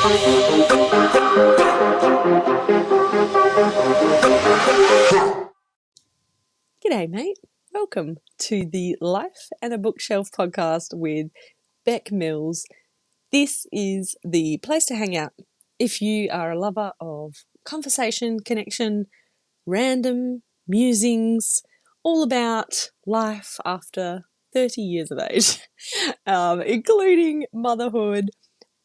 G'day, mate. Welcome to the Life and a Bookshelf podcast with Beck Mills. This is the place to hang out if you are a lover of conversation, connection, random musings, all about life after 30 years of age, including motherhood,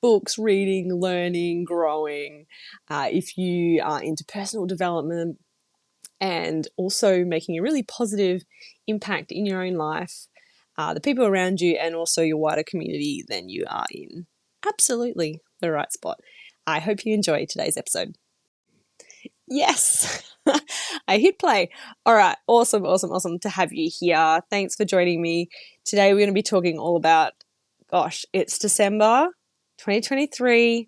books, reading, learning, growing. If you are into personal development, and also making a really positive impact in your own life, the people around you, and also your wider community, then you are in absolutely the right spot. I hope you enjoy today's episode. Yes, I hit play. All right, awesome to have you here. Thanks for joining me. Today we're going to be talking all about, it's December 2023.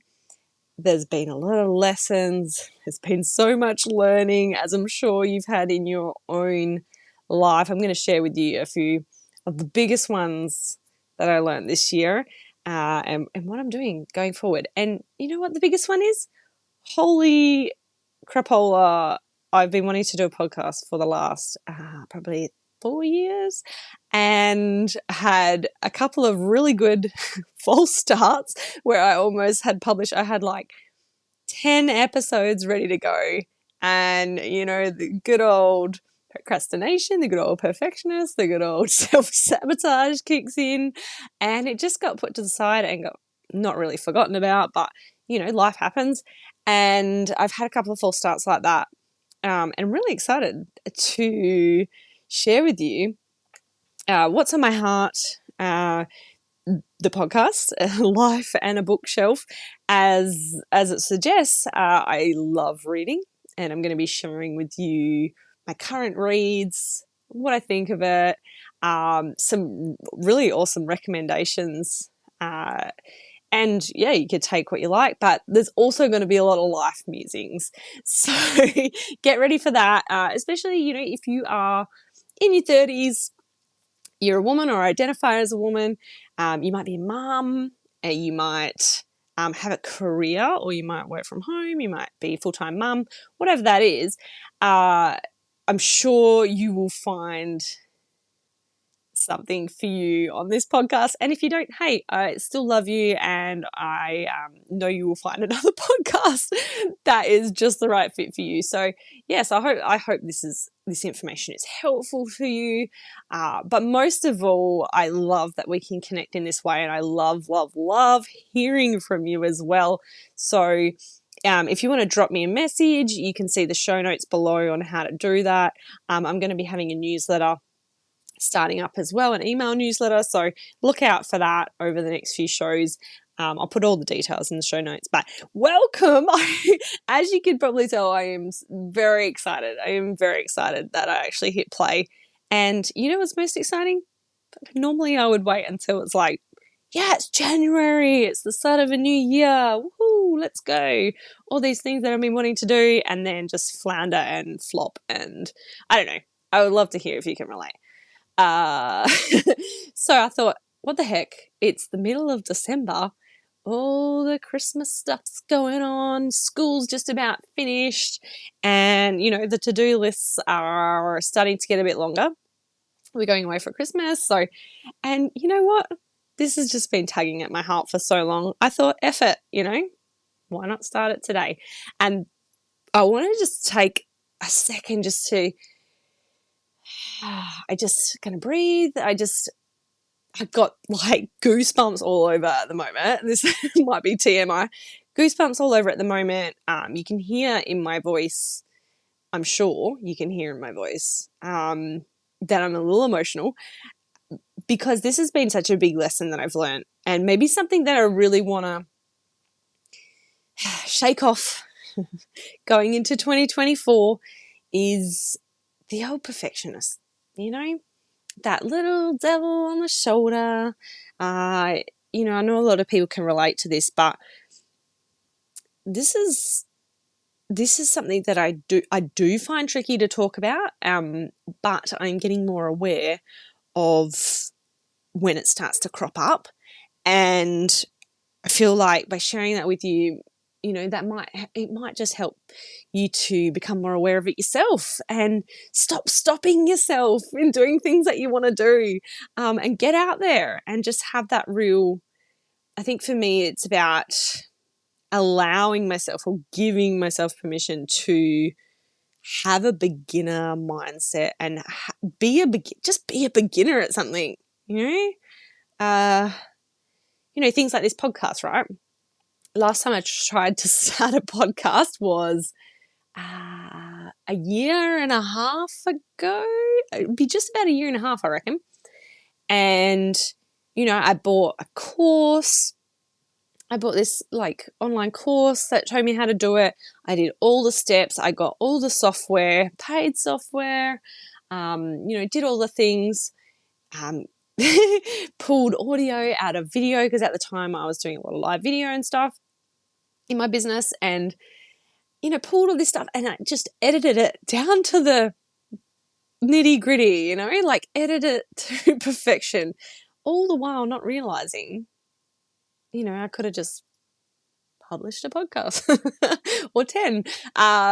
There's been a lot of lessons. There's been so much learning, as I'm sure you've had in your own life. I'm going to share with you a few of the biggest ones that I learned this year, and what I'm doing going forward. And you know what the biggest one is? Holy crapola. I've been wanting to do a podcast for the last probably 4 years, and had a couple of really good false starts where I almost had published. I had like 10 episodes ready to go, and the good old procrastination, the good old perfectionist, the good old self-sabotage kicks in, and it just got put to the side and got not really forgotten about, but life happens. And I've had a couple of false starts like that, and I'm really excited to share with you what's on my heart, the podcast, Life and a Bookshelf. As it suggests, I love reading, and I'm going to be sharing with you my current reads, what I think of it, some really awesome recommendations, and yeah, you could take what you like, but there's also going to be a lot of life musings. So get ready for that, especially, if you are in your 30s, you're a woman or identify as a woman, you might be a mum, you might have a career, or you might work from home, you might be a full-time mum, whatever that is. I'm sure you will find something for you on this podcast. And if you don't, hey, I still love you, and I know you will find another podcast that is just the right fit for you. So yes, I hope this information is helpful for you. But most of all, I love that we can connect in this way, and I love hearing from you as well. So if you want to drop me a message, you can see the show notes below on how to do that. I'm going to be having a newsletter starting up as well, an email newsletter, so look out for that over the next few shows. I'll put all the details in the show notes, but welcome. As you can probably tell, I am very excited. I am very excited that I actually hit play. And what's most exciting? Normally I would wait until it's like, yeah, it's January, it's the start of a new year, woohoo, let's go. All these things that I've been wanting to do, and then just flounder and flop, and I don't know. I would love to hear if you can relate. So I thought, what the heck? It's the middle of December. All the Christmas stuff's going on. School's just about finished. And, the to-do lists are starting to get a bit longer. We're going away for Christmas. So, and you know what? This has just been tugging at my heart for so long. I thought, F it, why not start it today? And I want to just take a second just to I just kind of breathe. I've got like goosebumps all over at the moment. This might be TMI. Goosebumps all over at the moment. You can hear in my voice, I'm sure you can hear in my voice, that I'm a little emotional, because this has been such a big lesson that I've learned, and maybe something that I really want to shake off going into 2024 is the old perfectionist, that little devil on the shoulder. I know a lot of people can relate to this, but this is something that I do find tricky to talk about, but I'm getting more aware of when it starts to crop up. And I feel like by sharing that with you, it might just help you to become more aware of it yourself and stop stopping yourself in doing things that you want to do, and get out there and just have that real, I think for me, it's about allowing myself or giving myself permission to have a beginner mindset and just be a beginner at something, things like this podcast, right? Last time I tried to start a podcast was a year and a half ago. It'd be just about a year and a half, I reckon. And, I bought a course. I bought this online course that showed me how to do it. I did all the steps. I got all the software, paid software, did all the things, pulled audio out of video because at the time I was doing a lot of live video and stuff in my business, and pulled all this stuff and I just edited it down to the nitty gritty, edited it to perfection, all the while not realizing, I could have just published a podcast or 10,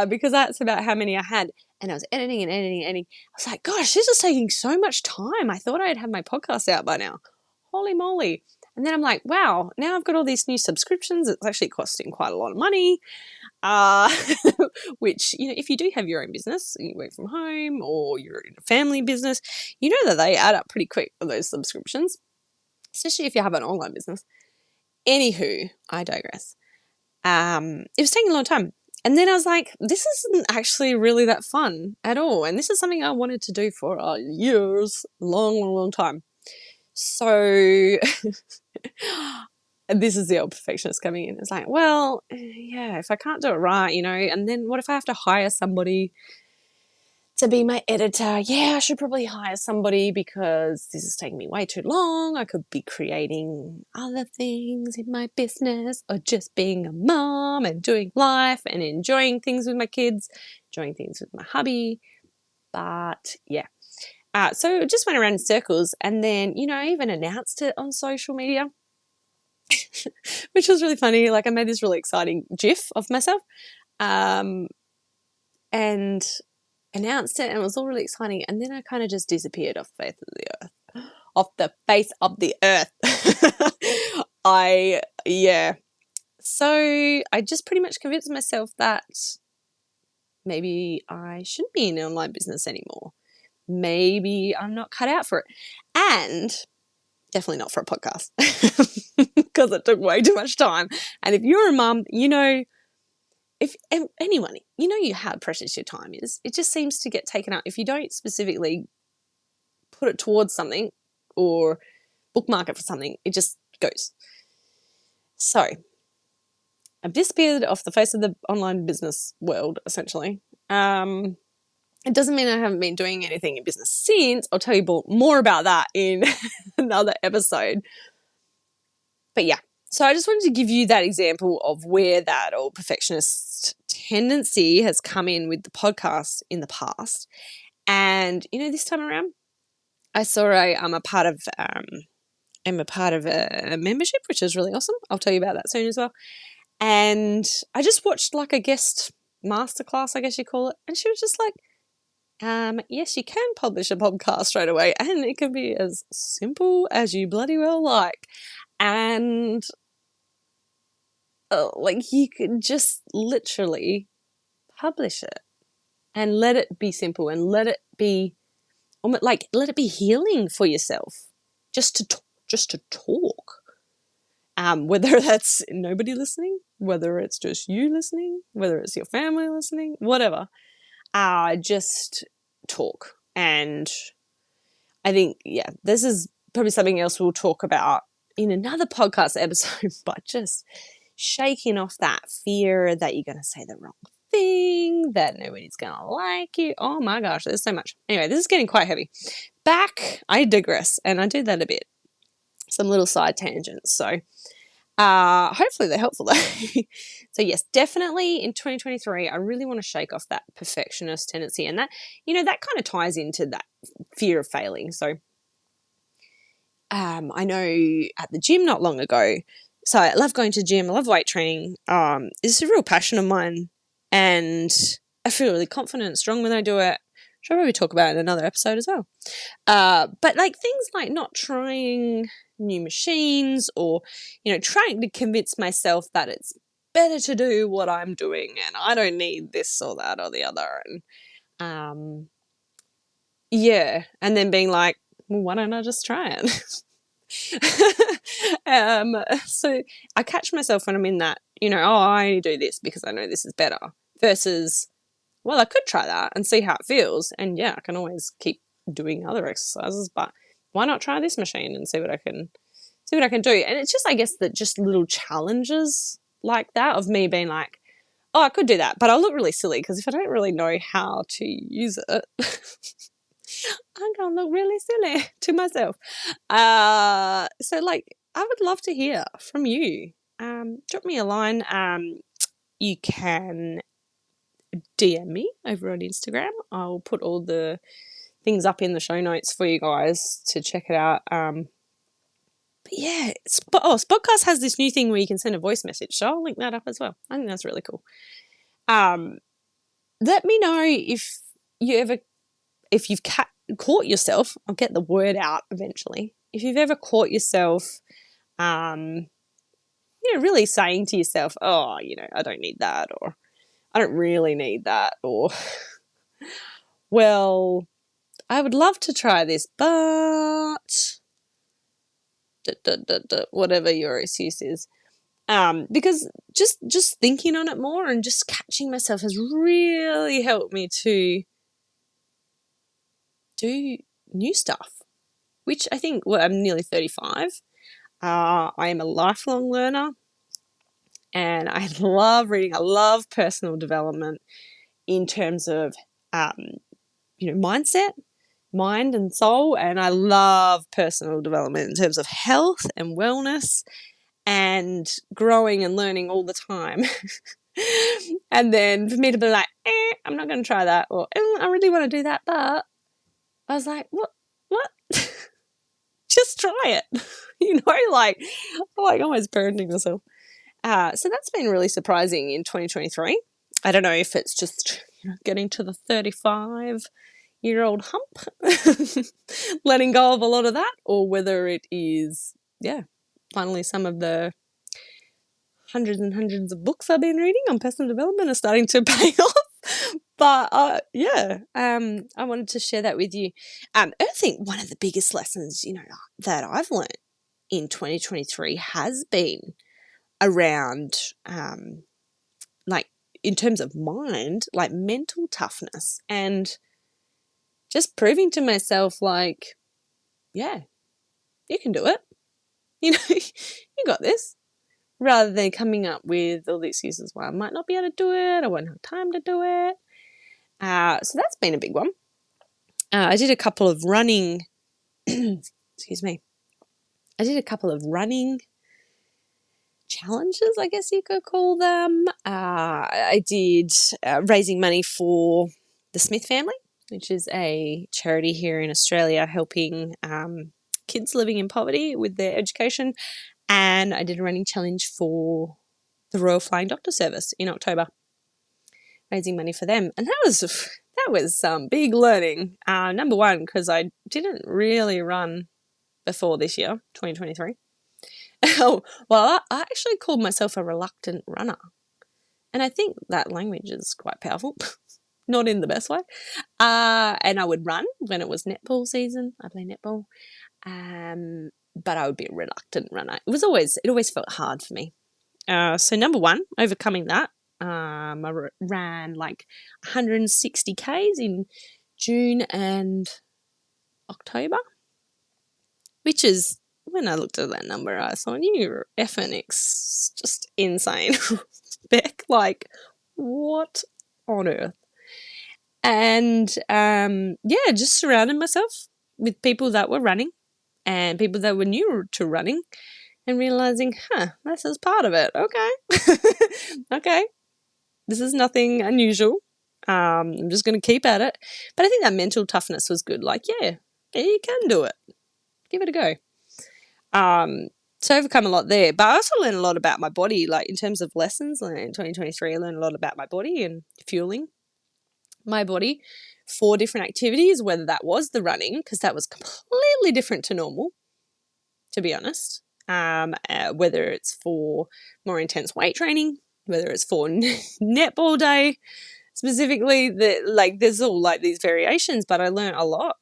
because that's about how many I had. And I was editing and editing and editing. I was like, gosh, this is taking so much time. I thought I'd have my podcast out by now. Holy moly. And then I'm like, wow, now I've got all these new subscriptions. It's actually costing quite a lot of money, which, if you do have your own business, you work from home or you're in a family business, that they add up pretty quick for those subscriptions, especially if you have an online business. Anywho, I digress. It was taking a long time. And then I was like, this isn't actually really that fun at all. And this is something I wanted to do for years, long time. So this is the old perfectionist coming in. It's like, well, yeah, if I can't do it right, and then what if I have to hire somebody to be my editor? Yeah, I should probably hire somebody because this is taking me way too long. I could be creating other things in my business or just being a mom and doing life and enjoying things with my kids, enjoying things with my hubby. But yeah. So it just went around in circles, and then, I even announced it on social media, which was really funny. Like I made this really exciting GIF of myself, and announced it, and it was all really exciting. And then I kind of just disappeared off the face of the earth. So I just pretty much convinced myself that maybe I shouldn't be in an online business anymore. Maybe I'm not cut out for it. And definitely not for a podcast because it took way too much time. And if you're a mum, if anyone, how precious your time is. It just seems to get taken up. If you don't specifically put it towards something or bookmark it for something, it just goes. So I've disappeared off the face of the online business world, essentially. It doesn't mean I haven't been doing anything in business since. I'll tell you more about that in another episode. But yeah, so I just wanted to give you that example of where that old perfectionist tendency has come in with the podcast in the past. And, this time around, I saw I'm a part of a membership, which is really awesome. I'll tell you about that soon as well. And I just watched like a guest masterclass, I guess you call it. And she was just like, yes, you can publish a podcast straight away, and it can be as simple as you bloody well like. And you could just literally publish it and let it be simple and let it be healing for yourself, just to talk. Whether that's nobody listening, whether it's just you listening, whether it's your family listening, whatever. Just talk. And I think, this is probably something else we'll talk about in another podcast episode, but just shaking off that fear that you're going to say the wrong thing, that nobody's going to like you. Oh my gosh, there's so much. Anyway, this is getting quite heavy. I digress, and I do that a bit. Some little side tangents. So hopefully they're helpful though. So yes, definitely in 2023, I really want to shake off that perfectionist tendency, and that, that kind of ties into that fear of failing. So I know at the gym not long ago, So I love going to the gym. I love weight training. It's a real passion of mine, and I feel really confident and strong when I do it. Which I'll probably talk about in another episode as well. But like things like not trying new machines, or trying to convince myself that it's better to do what I'm doing and I don't need this or that or the other, and and then being like, well, why don't I just try it? So I catch myself when I'm in that, I only do this because I know this is better, versus, well, I could try that and see how it feels, and I can always keep doing other exercises, but why not try this machine and see what I can do? And it's just, I guess, that just little challenges like that of me being like, oh, I could do that, but I'll look really silly because if I don't really know how to use it, I'm gonna look really silly to myself. So like, I would love to hear from you. Drop me a line. You can DM me over on Instagram. I'll put all the things up in the show notes for you guys to check it out. But yeah, Spotcast has this new thing where you can send a voice message, so I'll link that up as well. I think that's really cool. Let me know if you've caught yourself. I'll get the word out eventually. If you've ever caught yourself, really saying to yourself, oh, I don't need that, or I don't really need that, or, well, I would love to try this, but whatever your excuse is. Because just thinking on it more and just catching myself has really helped me to do new stuff, which I think, well, I'm nearly 35. I am a lifelong learner, and I love reading. I love personal development in terms of, mindset, mind and soul. And I love personal development in terms of health and wellness and growing and learning all the time. And then for me to be like, I'm not going to try that, or I really want to do that, but I was like, what? Just try it. Like almost parenting myself. So that's been really surprising in 2023. I don't know if it's just getting to the 35-year-old hump, letting go of a lot of that, or whether it is, finally some of the hundreds and hundreds of books I've been reading on personal development are starting to pay off. But I wanted to share that with you. I think one of the biggest lessons, that I've learned in 2023 has been around, like in terms of mind, like mental toughness, and just proving to myself, like, you can do it. You got this. Rather than coming up with all the excuses why I might not be able to do it, I won't have time to do it. So that's been a big one. I did a couple of running, excuse me. I did a couple of running challenges, I guess you could call them. I did raising money for the Smith family, which is a charity here in Australia helping kids living in poverty with their education. And I did a running challenge for the Royal Flying Doctor Service in October, raising money for them. And that was some big learning. Number one, because I didn't really run before this year, 2023. Well, I actually called myself a reluctant runner. And I think that language is quite powerful, not in the best way. And I would run when it was netball season. I play netball. But I would be a reluctant runner. It always felt hard for me. So number one, overcoming that. I ran like 160 Ks in June and October, which is, when I looked at that number, I thought, you're effing just insane. Beck, like, what on earth? And just surrounded myself with people that were running and people that were new to running, and realizing, this is part of it. Okay. Okay. This is nothing unusual. I'm just going to keep at it. But I think that mental toughness was good. Like, you can do it. Give it a go. So I overcome a lot there, but I also learned a lot about my body, like in terms of lessons. Like in 2023, I learned a lot about my body and fueling my body for different activities, whether that was the running, because that was completely different to normal, to be honest. Whether it's for more intense weight training, whether it's for netball day specifically, there's all like these variations, but I learned a lot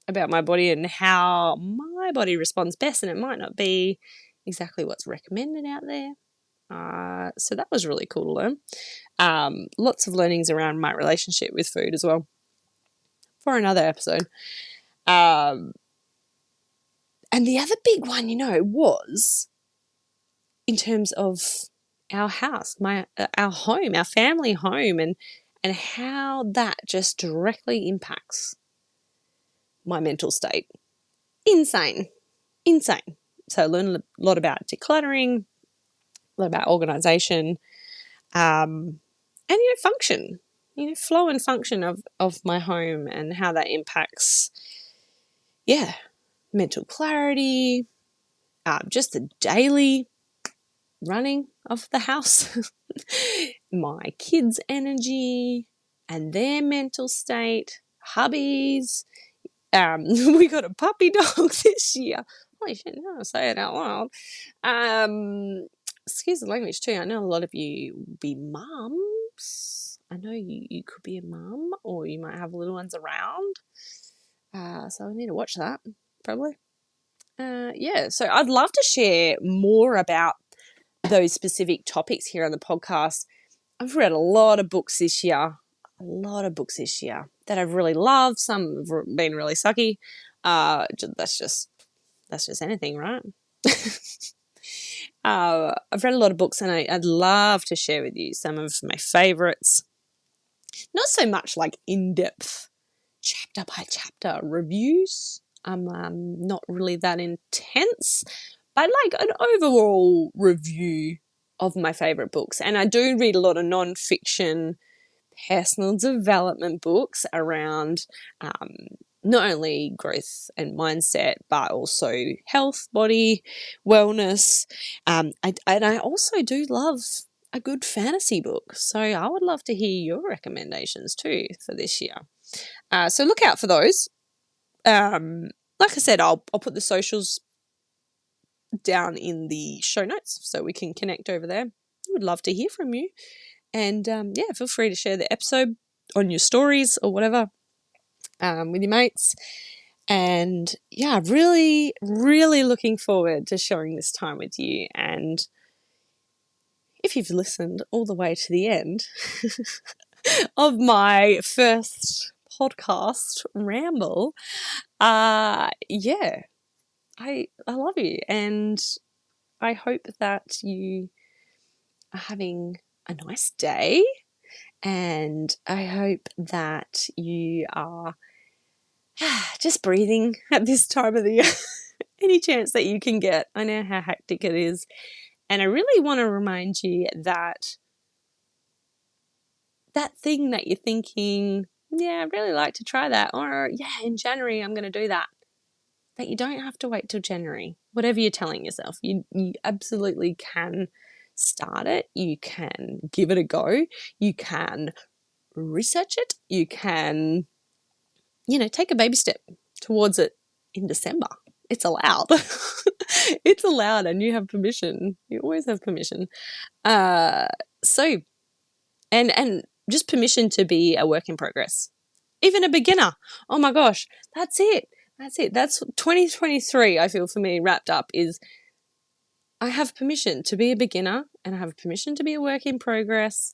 about my body and how my body responds best, and it might not be exactly what's recommended out there. So that was really cool to learn. Lots of learnings around my relationship with food as well for another episode. And the other big one, was in terms of our house, our home, our family home, and how that just directly impacts my mental state. Insane. So I learned a lot about decluttering, a lot about organization, and function, flow and function of my home and how that impacts, mental clarity, just the daily running of the house, my kids' energy and their mental state, hubbies. We got a puppy dog this year. Holy shit, now I say it out loud. Excuse the language too. I know a lot of you will be mums. I know you could be a mum, or you might have little ones around. So I need to watch that, probably. So I'd love to share more about those specific topics here on the podcast. I've read a lot of books this year that I've really loved. Some have been really sucky. That's just anything, right? I've read a lot of books, and I'd love to share with you some of my favorites. Not so much like in-depth chapter by chapter reviews. I'm not really that intense, but like an overall review of my favorite books. And I do read a lot of non-fiction personal development books around not only growth and mindset, but also health, body, wellness. I also do love a good fantasy book. So I would love to hear your recommendations too for this year. So look out for those. Like I said, I'll put the socials down in the show notes so we can connect over there. I would love to hear from you. And feel free to share the episode on your stories or whatever with your mates. And really, really looking forward to sharing this time with you. And if you've listened all the way to the end of my first podcast ramble, I love you, and I hope that you are having a nice day, and I hope that you are just breathing at this time of the year any chance that you can get. I know how hectic it is, and I really want to remind you that thing that you're thinking, I'd really like to try that, or in January I'm going to do that you don't have to wait till January. Whatever you're telling yourself, you absolutely can start it. You can give it a go. You can research it. You can, take a baby step towards it in December. It's allowed. It's allowed, and you have permission. You always have permission. And just permission to be a work in progress. Even a beginner. Oh my gosh, that's it. That's 2023, I feel, for me, wrapped up, is I have permission to be a beginner, and I have permission to be a work in progress,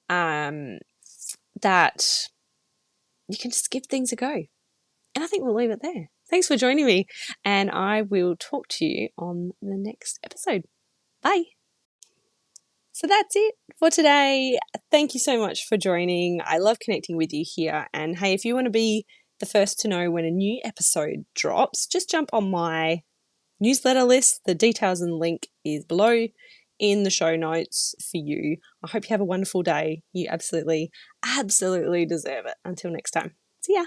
that you can just give things a go. And I think we'll leave it there. Thanks for joining me, and I will talk to you on the next episode. Bye. So that's it for today. Thank you so much for joining. I love connecting with you here. And hey, if you want to be the first to know when a new episode drops, just jump on my newsletter list. The details and the link is below in the show notes for you. I hope you have a wonderful day. You absolutely, absolutely deserve it. Until next time. See ya.